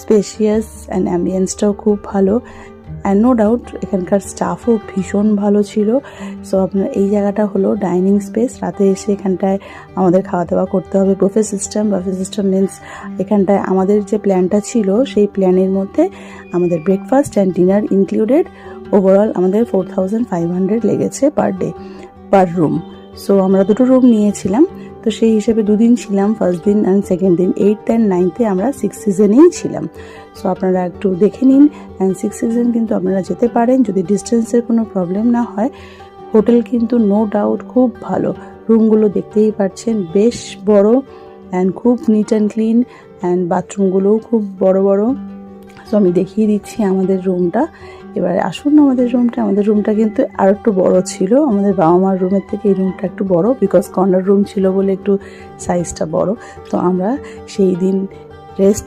Spacious and অ্যাম্বিয়েন্সটাও খুব ভালো, and no doubt এখানকার স্টাফও ভীষণ ভালো ছিল। সো আপনার এই জায়গাটা হলো ডাইনিং স্পেস। রাতে এসে এখানটায় আমাদের খাওয়া দাওয়া করতে হবে বুফে সিস্টেম। মিনস এখানটায় আমাদের যে প্ল্যানটা ছিল সেই প্ল্যানের মধ্যে আমাদের breakfast and dinner included. Overall আমাদের 4500 লেগেছে পার ডে, পার রুম। সো আমরা 2টো রুম নিয়েছিলাম, তো সেই হিসেবে 2 দিন ছিলাম, ফার্স্ট দিন অ্যান্ড সেকেন্ড দিন। 8th অ্যান্ড 9th আমরা 6 সিজনেই ছিলাম। সো আপনারা একটু দেখে নিন, অ্যান্ড 6 সিজন কিন্তু আপনারা যেতে পারেন যদি ডিস্টেন্সের কোনো প্রবলেম না হয়। হোটেল কিন্তু নো ডাউট খুব ভালো, রুমগুলো দেখতেই পাচ্ছেন বেশ বড় অ্যান্ড খুব নিট অ্যান্ড ক্লিন, অ্যান্ড বাথরুমগুলোও খুব বড় বড়। সো আমি দেখিয়ে দিচ্ছি আমাদের রুমটা। এবারে আসুন আমাদের রুমটা কিন্তু আর একটু বড় ছিল, আমাদের বাবা মার রুমের থেকে এই রুমটা একটু বড়, বিকজ কর্নার রুম ছিল বলে একটু সাইজটা বড়। তো আমরা সেই দিন রেস্ট